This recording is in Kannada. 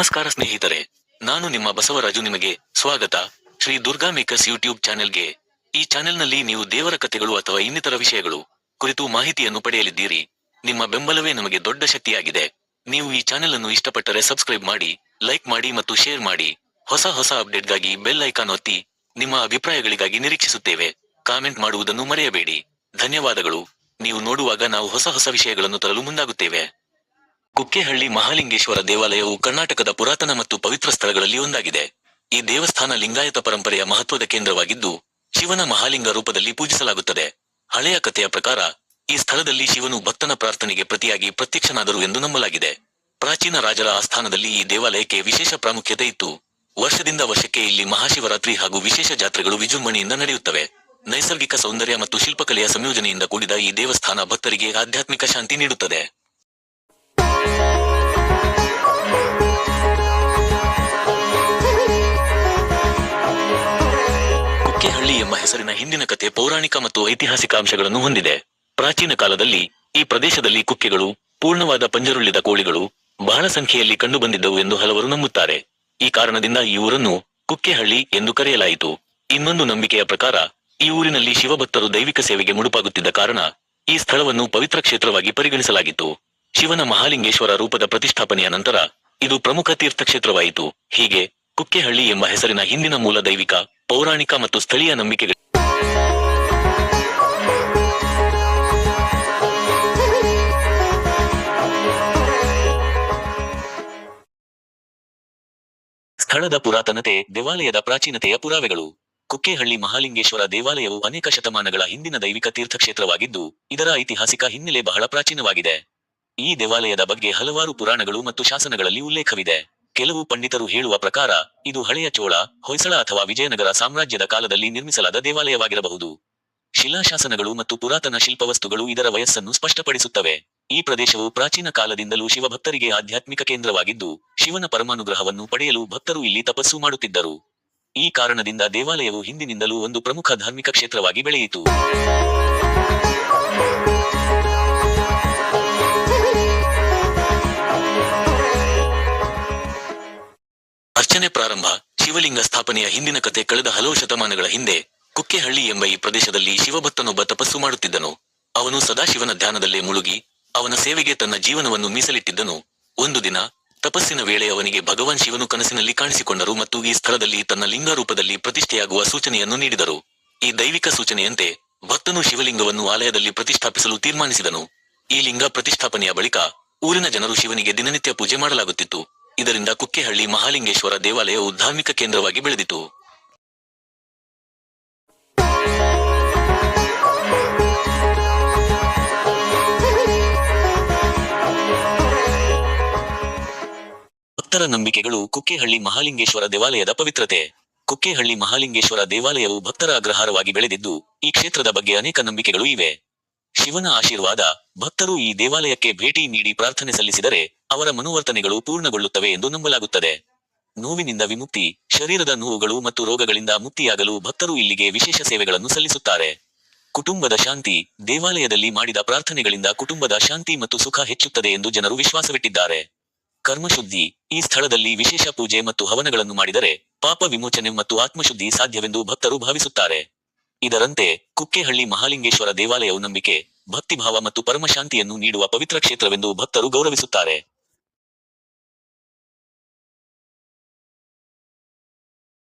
ನಮಸ್ಕಾರ ಸ್ನೇಹಿತರೆ, ನಾನು ನಿಮ್ಮ ಬಸವರಾಜು. ನಿಮಗೆ ಸ್ವಾಗತ ಶ್ರೀ ದುರ್ಗಾ ಮೇಕರ್ಸ್ ಯೂಟ್ಯೂಬ್ ಚಾನೆಲ್ಗೆ. ಈ ಚಾನೆಲ್ನಲ್ಲಿ ನೀವು ದೇವರ ಕಥೆಗಳು ಅಥವಾ ಇನ್ನಿತರ ವಿಷಯಗಳು ಕುರಿತು ಮಾಹಿತಿಯನ್ನು ಪಡೆಯಲಿದ್ದೀರಿ. ನಿಮ್ಮ ಬೆಂಬಲವೇ ನಮಗೆ ದೊಡ್ಡ ಶಕ್ತಿಯಾಗಿದೆ. ನೀವು ಈ ಚಾನೆಲ್ ಅನ್ನು ಇಷ್ಟಪಟ್ಟರೆ ಸಬ್ಸ್ಕ್ರೈಬ್ ಮಾಡಿ, ಲೈಕ್ ಮಾಡಿ ಮತ್ತು ಶೇರ್ ಮಾಡಿ. ಹೊಸ ಅಪ್ಡೇಟ್ಗಾಗಿ ಬೆಲ್ ಐಕಾನ್ ಒತ್ತಿ. ನಿಮ್ಮ ಅಭಿಪ್ರಾಯಗಳಿಗಾಗಿ ನಿರೀಕ್ಷಿಸುತ್ತೇವೆ. ಕಾಮೆಂಟ್ ಮಾಡುವುದನ್ನು ಮರೆಯಬೇಡಿ. ಧನ್ಯವಾದಗಳು. ನೀವು ನೋಡುವಾಗ ನಾವು ಹೊಸ ವಿಷಯಗಳನ್ನು ತರಲು ಮುಂದಾಗುತ್ತೇವೆ. ಕುಕ್ಕೆಹಳ್ಳಿ ಮಹಾಲಿಂಗೇಶ್ವರ ದೇವಾಲಯವು ಕರ್ನಾಟಕದ ಪುರಾತನ ಮತ್ತು ಪವಿತ್ರ ಸ್ಥಳಗಳಲ್ಲಿ ಒಂದಾಗಿದೆ. ಈ ದೇವಸ್ಥಾನ ಲಿಂಗಾಯತ ಪರಂಪರೆಯ ಮಹತ್ವದ ಕೇಂದ್ರವಾಗಿದ್ದು, ಶಿವನ ಮಹಾಲಿಂಗ ರೂಪದಲ್ಲಿ ಪೂಜಿಸಲಾಗುತ್ತದೆ. ಹಳೆಯ ಕಥೆಯ ಪ್ರಕಾರ ಈ ಸ್ಥಳದಲ್ಲಿ ಶಿವನು ಭಕ್ತನ ಪ್ರಾರ್ಥನೆಗೆ ಪ್ರತಿಯಾಗಿ ಪ್ರತ್ಯಕ್ಷನಾದರು ಎಂದು ನಂಬಲಾಗಿದೆ. ಪ್ರಾಚೀನ ರಾಜರ ಆಸ್ಥಾನದಲ್ಲಿ ಈ ದೇವಾಲಯಕ್ಕೆ ವಿಶೇಷ ಪ್ರಾಮುಖ್ಯತೆ ಇತ್ತು. ವರ್ಷದಿಂದ ವರ್ಷಕ್ಕೆ ಇಲ್ಲಿ ಮಹಾಶಿವರಾತ್ರಿ ಹಾಗೂ ವಿಶೇಷ ಜಾತ್ರೆಗಳು ವಿಜೃಂಭಣೆಯಿಂದ ನಡೆಯುತ್ತವೆ. ನೈಸರ್ಗಿಕ ಸೌಂದರ್ಯ ಮತ್ತು ಶಿಲ್ಪಕಲೆಯ ಸಂಯೋಜನೆಯಿಂದ ಕೂಡಿದ ಈ ದೇವಸ್ಥಾನ ಭಕ್ತರಿಗೆ ಆಧ್ಯಾತ್ಮಿಕ ಶಾಂತಿ ನೀಡುತ್ತದೆ. ಕುಕ್ಕೆಹಳ್ಳಿ ಎಂಬ ಹೆಸರಿನ ಹಿಂದಿನ ಕಥೆ ಪೌರಾಣಿಕ ಮತ್ತು ಐತಿಹಾಸಿಕ ಅಂಶಗಳನ್ನು ಹೊಂದಿದೆ. ಪ್ರಾಚೀನ ಕಾಲದಲ್ಲಿ ಈ ಪ್ರದೇಶದಲ್ಲಿ ಕುಕ್ಕೆಗಳು, ಪೂರ್ಣವಾದ ಪಂಜರುಳ್ಳಿದ ಕೋಳಿಗಳು ಬಹಳ ಸಂಖ್ಯೆಯಲ್ಲಿ ಕಂಡುಬಂದಿದ್ದವು ಎಂದು ಹಲವರು ನಂಬುತ್ತಾರೆ. ಈ ಕಾರಣದಿಂದ ಈ ಊರನ್ನು ಕುಕ್ಕೆಹಳ್ಳಿ ಎಂದು ಕರೆಯಲಾಯಿತು. ಇನ್ನೊಂದು ನಂಬಿಕೆಯ ಪ್ರಕಾರ ಈ ಊರಿನಲ್ಲಿ ಶಿವಭಕ್ತರು ದೈವಿಕ ಸೇವೆಗೆ ಮುಡುಪಾಗುತ್ತಿದ್ದ ಕಾರಣ ಈ ಸ್ಥಳವನ್ನು ಪವಿತ್ರ ಕ್ಷೇತ್ರವಾಗಿ ಪರಿಗಣಿಸಲಾಗಿತ್ತು. ಶಿವನ ಮಹಾಲಿಂಗೇಶ್ವರ ರೂಪದ ಪ್ರತಿಷ್ಠಾಪನೆಯ ನಂತರ ಇದು ಪ್ರಮುಖ ತೀರ್ಥಕ್ಷೇತ್ರವಾಯಿತು. ಹೀಗೆ ಕುಕ್ಕೆಹಳ್ಳಿ ಎಂಬ ಹೆಸರಿನ ಹಿಂದಿನ ಮೂಲ ದೈವಿಕ, ಪೌರಾಣಿಕ ಮತ್ತು ಸ್ಥಳೀಯ ನಂಬಿಕೆಗಳು. ಸ್ಥಳದ ಪುರಾತನತೆ, ದೇವಾಲಯದ ಪ್ರಾಚೀನತೆಯ ಪುರಾವೆಗಳು. ಕುಕ್ಕೆಹಳ್ಳಿ ಮಹಾಲಿಂಗೇಶ್ವರ ದೇವಾಲಯವು ಅನೇಕ ಶತಮಾನಗಳ ಹಿಂದಿನ ದೈವಿಕ ತೀರ್ಥಕ್ಷೇತ್ರವಾಗಿದ್ದು, ಇದರ ಐತಿಹಾಸಿಕ ಹಿನ್ನೆಲೆ ಬಹಳ ಪ್ರಾಚೀನವಾಗಿದೆ. ಈ ದೇವಾಲಯದ ಬಗ್ಗೆ ಹಲವಾರು ಪುರಾಣಗಳು ಮತ್ತು ಶಾಸನಗಳಲ್ಲಿ ಉಲ್ಲೇಖವಿದೆ. ಕೆಲವು ಪಂಡಿತರು ಹೇಳುವ ಪ್ರಕಾರ ಇದು ಹಳೆಯ ಚೋಳ, ಹೊಯ್ಸಳ ಅಥವಾ ವಿಜಯನಗರ ಸಾಮ್ರಾಜ್ಯದ ಕಾಲದಲ್ಲಿ ನಿರ್ಮಿಸಲಾದ ದೇವಾಲಯವಾಗಿರಬಹುದು. ಶಿಲಾಶಾಸನಗಳು ಮತ್ತು ಪುರಾತನ ಶಿಲ್ಪವಸ್ತುಗಳು ಇದರ ವಯಸ್ಸನ್ನು ಸ್ಪಷ್ಟಪಡಿಸುತ್ತವೆ. ಈ ಪ್ರದೇಶವು ಪ್ರಾಚೀನ ಕಾಲದಿಂದಲೂ ಶಿವಭಕ್ತರಿಗೆ ಆಧ್ಯಾತ್ಮಿಕ ಕೇಂದ್ರವಾಗಿದ್ದು, ಶಿವನ ಪರಮಾನುಗ್ರಹವನ್ನು ಪಡೆಯಲು ಭಕ್ತರು ಇಲ್ಲಿ ತಪಸ್ಸು ಮಾಡುತ್ತಿದ್ದರು. ಈ ಕಾರಣದಿಂದ ದೇವಾಲಯವು ಹಿಂದಿನಿಂದಲೂ ಒಂದು ಪ್ರಮುಖ ಧಾರ್ಮಿಕ ಕ್ಷೇತ್ರವಾಗಿ ಬೆಳೆಯಿತು. ಅರ್ಚನೆ ಪ್ರಾರಂಭ. ಶಿವಲಿಂಗ ಸ್ಥಾಪನೆಯ ಹಿಂದಿನ ಕತೆ. ಕಳೆದ ಹಲವು ಶತಮಾನಗಳ ಹಿಂದೆ ಕುಕ್ಕೆಹಳ್ಳಿ ಎಂಬ ಈ ಪ್ರದೇಶದಲ್ಲಿ ಶಿವಭಕ್ತನೊಬ್ಬ ತಪಸ್ಸು ಮಾಡುತ್ತಿದ್ದನು. ಅವನು ಸದಾಶಿವನ ಧ್ಯಾನದಲ್ಲೇ ಮುಳುಗಿ ಅವನ ಸೇವೆಗೆ ತನ್ನ ಜೀವನವನ್ನು ಮೀಸಲಿಟ್ಟಿದ್ದನು. ಒಂದು ದಿನ ತಪಸ್ಸಿನ ವೇಳೆ ಅವನಿಗೆ ಭಗವಾನ್ ಶಿವನು ಕನಸಿನಲ್ಲಿ ಕಾಣಿಸಿಕೊಂಡರು ಮತ್ತು ಈ ಸ್ಥಳದಲ್ಲಿ ತನ್ನ ಲಿಂಗ ರೂಪದಲ್ಲಿ ಪ್ರತಿಷ್ಠೆಯಾಗುವ ಸೂಚನೆಯನ್ನು ನೀಡಿದರು. ಈ ದೈವಿಕ ಸೂಚನೆಯಂತೆ ಭಕ್ತನು ಶಿವಲಿಂಗವನ್ನು ಆಲಯದಲ್ಲಿ ಪ್ರತಿಷ್ಠಾಪಿಸಲು ತೀರ್ಮಾನಿಸಿದನು. ಈ ಲಿಂಗ ಪ್ರತಿಷ್ಠಾಪನೆಯ ಬಳಿಕ ಊರಿನ ಜನರು ಶಿವನಿಗೆ ದಿನನಿತ್ಯ ಪೂಜೆ ಮಾಡಲಾಗುತ್ತಿತ್ತು. ಇದರಿಂದ ಕುಕ್ಕೆಹಳ್ಳಿ ಮಹಾಲಿಂಗೇಶ್ವರ ದೇವಾಲಯವು ಧಾರ್ಮಿಕ ಕೇಂದ್ರವಾಗಿ ಬೆಳೆದಿತು. ಭಕ್ತರ ನಂಬಿಕೆಗಳು. ಕುಕ್ಕೆಹಳ್ಳಿ ಮಹಾಲಿಂಗೇಶ್ವರ ದೇವಾಲಯದ ಪವಿತ್ರತೆ. ಕುಕ್ಕೆಹಳ್ಳಿ ಮಹಾಲಿಂಗೇಶ್ವರ ದೇವಾಲಯವು ಭಕ್ತರ ಅಗ್ರಹಾರವಾಗಿ ಬೆಳೆದಿದ್ದು, ಈ ಕ್ಷೇತ್ರದ ಬಗ್ಗೆ ಅನೇಕ ನಂಬಿಕೆಗಳು ಇವೆ. ಶಿವನ ಆಶೀರ್ವಾದ. ಭಕ್ತರು ಈ ದೇವಾಲಯಕ್ಕೆ ಭೇಟಿ ನೀಡಿ ಪ್ರಾರ್ಥನೆ ಸಲ್ಲಿಸಿದರೆ ಅವರ ಮನೋವರ್ತನೆಗಳು ಪೂರ್ಣಗೊಳ್ಳುತ್ತವೆ ಎಂದು ನಂಬಲಾಗುತ್ತದೆ. ನೋವಿನಿಂದ ವಿಮುಕ್ತಿ. ಶರೀರದ ನೋವುಗಳು ಮತ್ತು ರೋಗಗಳಿಂದ ಮುಕ್ತಿಯಾಗಲು ಭಕ್ತರು ಇಲ್ಲಿಗೆ ವಿಶೇಷ ಸೇವೆಗಳನ್ನು ಸಲ್ಲಿಸುತ್ತಾರೆ. ಕುಟುಂಬದ ಶಾಂತಿ. ದೇವಾಲಯದಲ್ಲಿ ಮಾಡಿದ ಪ್ರಾರ್ಥನೆಗಳಿಂದ ಕುಟುಂಬದ ಶಾಂತಿ ಮತ್ತು ಸುಖ ಹೆಚ್ಚುತ್ತದೆ ಎಂದು ಜನರು ವಿಶ್ವಾಸವಿಟ್ಟಿದ್ದಾರೆ. ಕರ್ಮಶುದ್ಧಿ. ಈ ಸ್ಥಳದಲ್ಲಿ ವಿಶೇಷ ಪೂಜೆ ಮತ್ತು ಹವನಗಳನ್ನು ಮಾಡಿದರೆ ಪಾಪ ವಿಮೋಚನೆ ಮತ್ತು ಆತ್ಮಶುದ್ಧಿ ಸಾಧ್ಯವೆಂದು ಭಕ್ತರು ಭಾವಿಸುತ್ತಾರೆ. ಇದರಂತೆ ಕುಕ್ಕೆಹಳ್ಳಿ ಮಹಾಲಿಂಗೇಶ್ವರ ದೇವಾಲಯವು ನಂಬಿಕೆ, ಭಕ್ತಿಭಾವ ಮತ್ತು ಪರಮಶಾಂತಿಯನ್ನು ನೀಡುವ ಪವಿತ್ರ ಕ್ಷೇತ್ರವೆಂದು ಭಕ್ತರು ಗೌರವಿಸುತ್ತಾರೆ.